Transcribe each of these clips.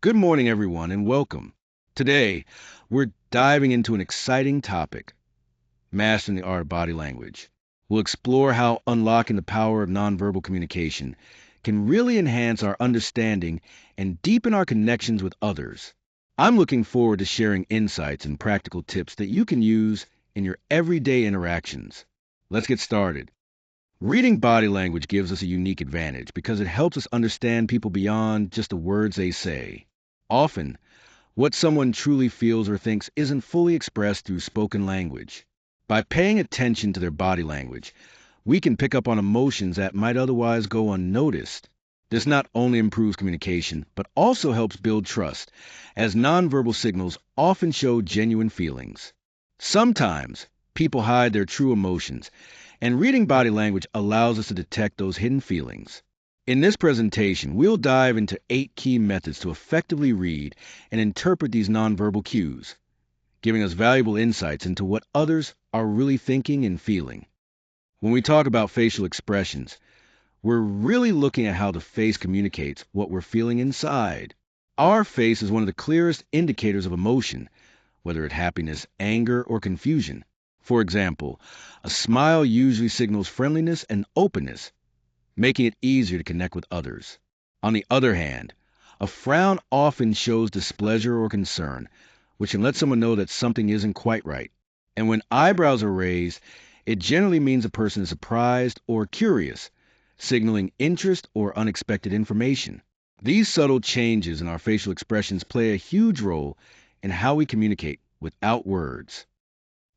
Good morning, everyone, and welcome. Today, we're diving into an exciting topic: mastering the art of body language. We'll explore how unlocking the power of nonverbal communication can really enhance our understanding and deepen our connections with others. I'm looking forward to sharing insights and practical tips that you can use in your everyday interactions. Let's get started. Reading body language gives us a unique advantage because it helps us understand people beyond just the words they say. Often, what someone truly feels or thinks isn't fully expressed through spoken language. By paying attention to their body language, we can pick up on emotions that might otherwise go unnoticed. This not only improves communication, but also helps build trust, as nonverbal signals often show genuine feelings. Sometimes, people hide their true emotions, and reading body language allows us to detect those hidden feelings. In this presentation, we'll dive into 8 key methods to effectively read and interpret these nonverbal cues, giving us valuable insights into what others are really thinking and feeling. When we talk about facial expressions, we're really looking at how the face communicates what we're feeling inside. Our face is one of the clearest indicators of emotion, whether it's happiness, anger, or confusion. For example, a smile usually signals friendliness and openness, making it easier to connect with others. On the other hand, a frown often shows displeasure or concern, which can let someone know that something isn't quite right. And when eyebrows are raised, it generally means a person is surprised or curious, signaling interest or unexpected information. These subtle changes in our facial expressions play a huge role in how we communicate without words.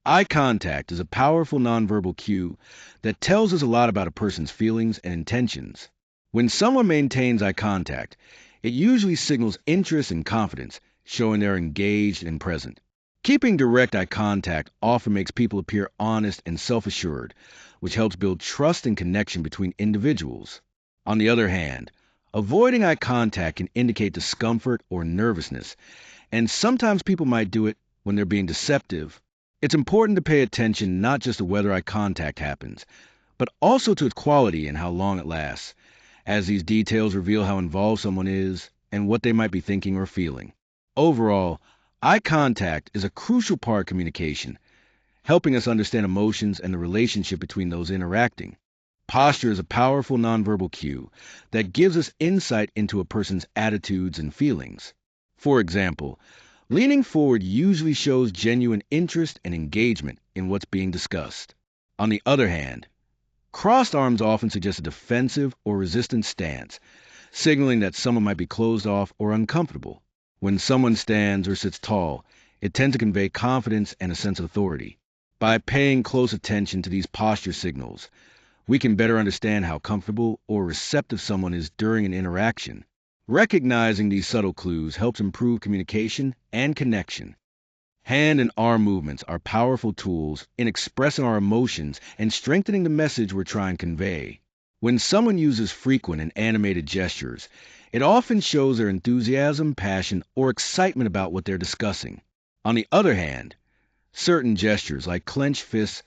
Eye contact is a powerful nonverbal cue that tells us a lot about a person's feelings and intentions. When someone maintains eye contact, it usually signals interest and confidence, showing they're engaged and present. Keeping direct eye contact often makes people appear honest and self-assured, which helps build trust and connection between individuals. On the other hand, avoiding eye contact can indicate discomfort or nervousness, and sometimes people might do it when they're being deceptive. It's important to pay attention not just to whether eye contact happens, but also to its quality and how long it lasts, as these details reveal how involved someone is and what they might be thinking or feeling. Overall, eye contact is a crucial part of communication, helping us understand emotions and the relationship between those interacting. Posture is a powerful nonverbal cue that gives us insight into a person's attitudes and feelings. For example, leaning forward usually shows genuine interest and engagement in what's being discussed. On the other hand, crossed arms often suggest a defensive or resistant stance, signaling that someone might be closed off or uncomfortable. When someone stands or sits tall, it tends to convey confidence and a sense of authority. By paying close attention to these posture signals, we can better understand how comfortable or receptive someone is during an interaction. Recognizing these subtle clues helps improve communication and connection. Hand and arm movements are powerful tools in expressing our emotions and strengthening the message we're trying to convey. When someone uses frequent and animated gestures, it often shows their enthusiasm, passion, or excitement about what they're discussing. On the other hand, certain gestures, like clenched fists,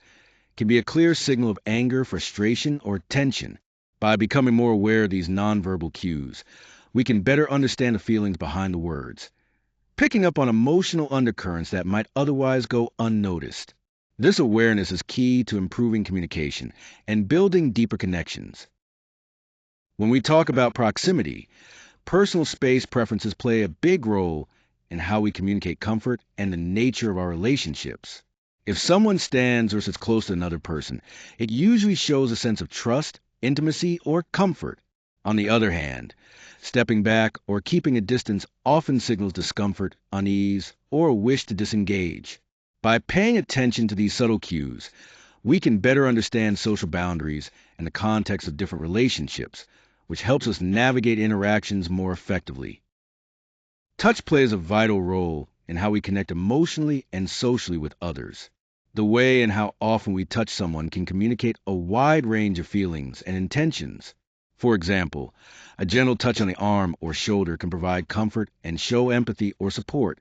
can be a clear signal of anger, frustration, or tension. By becoming more aware of these nonverbal cues, we can better understand the feelings behind the words, picking up on emotional undercurrents that might otherwise go unnoticed. This awareness is key to improving communication and building deeper connections. When we talk about proximity, personal space preferences play a big role in how we communicate comfort and the nature of our relationships. If someone stands or sits close to another person, it usually shows a sense of trust, intimacy, or comfort. On the other hand, stepping back or keeping a distance often signals discomfort, unease, or a wish to disengage. By paying attention to these subtle cues, we can better understand social boundaries and the context of different relationships, which helps us navigate interactions more effectively. Touch plays a vital role in how we connect emotionally and socially with others. The way and how often we touch someone can communicate a wide range of feelings and intentions. For example, a gentle touch on the arm or shoulder can provide comfort and show empathy or support,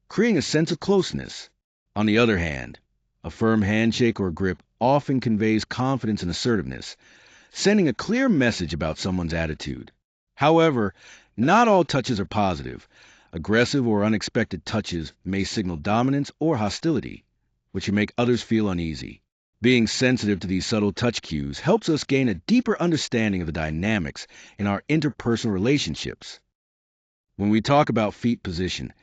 creating a sense of closeness. On the other hand, a firm handshake or grip often conveys confidence and assertiveness, sending a clear message about someone's attitude. However, not all touches are positive. Aggressive or unexpected touches may signal dominance or hostility, which can make others feel uneasy. Being sensitive to these subtle touch cues helps us gain a deeper understanding of the dynamics in our interpersonal relationships. When we talk about feet position,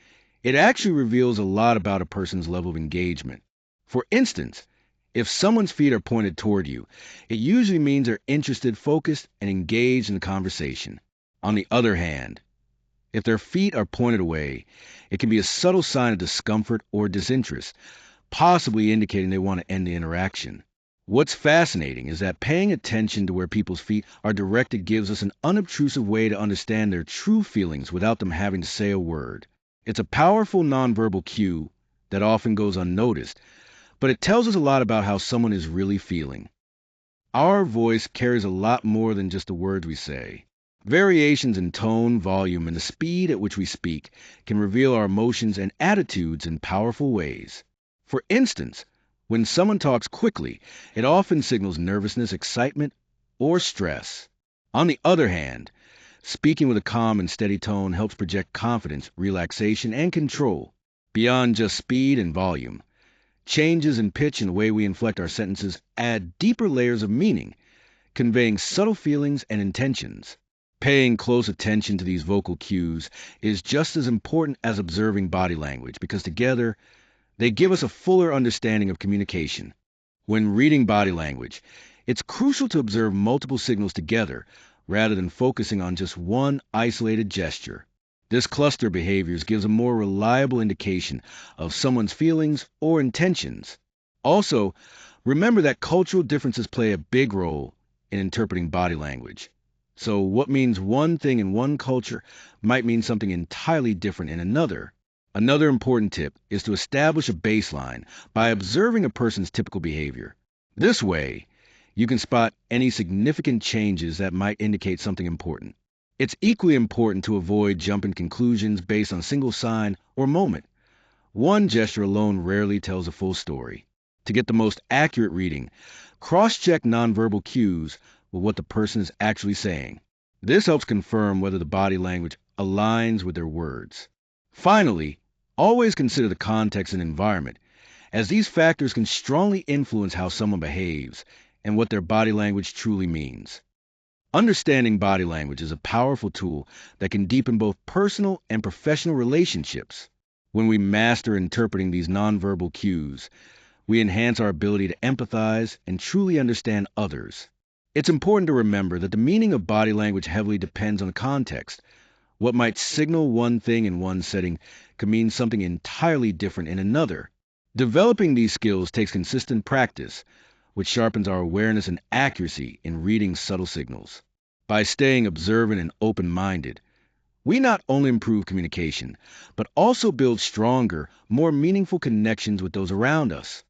it actually reveals a lot about a person's level of engagement. For instance, if someone's feet are pointed toward you, it usually means they're interested, focused, and engaged in the conversation. On the other hand, if their feet are pointed away, it can be a subtle sign of discomfort or disinterest, possibly indicating they want to end the interaction. What's fascinating is that paying attention to where people's feet are directed gives us an unobtrusive way to understand their true feelings without them having to say a word. It's a powerful nonverbal cue that often goes unnoticed, but it tells us a lot about how someone is really feeling. Our voice carries a lot more than just the words we say. Variations in tone, volume, and the speed at which we speak can reveal our emotions and attitudes in powerful ways. For instance, when someone talks quickly, it often signals nervousness, excitement, or stress. On the other hand, speaking with a calm and steady tone helps project confidence, relaxation, and control. Beyond just speed and volume, changes in pitch and the way we inflect our sentences add deeper layers of meaning, conveying subtle feelings and intentions. Paying close attention to these vocal cues is just as important as observing body language because together they give us a fuller understanding of communication. When reading body language, it's crucial to observe multiple signals together rather than focusing on just one isolated gesture. This cluster of behaviors gives a more reliable indication of someone's feelings or intentions. Also, remember that cultural differences play a big role in interpreting body language. So, what means one thing in one culture might mean something entirely different in another. Another important tip is to establish a baseline by observing a person's typical behavior. This way, you can spot any significant changes that might indicate something important. It's equally important to avoid jumping conclusions based on a single sign or moment. One gesture alone rarely tells a full story. To get the most accurate reading, cross-check nonverbal cues with what the person is actually saying. This helps confirm whether the body language aligns with their words. Finally, always consider the context and environment, as these factors can strongly influence how someone behaves and what their body language truly means. Understanding body language is a powerful tool that can deepen both personal and professional relationships. When we master interpreting these nonverbal cues, we enhance our ability to empathize and truly understand others. It's important to remember that the meaning of body language heavily depends on the context. What might signal one thing in one setting could mean something entirely different in another. Developing these skills takes consistent practice, which sharpens our awareness and accuracy in reading subtle signals. By staying observant and open-minded, we not only improve communication, but also build stronger, more meaningful connections with those around us.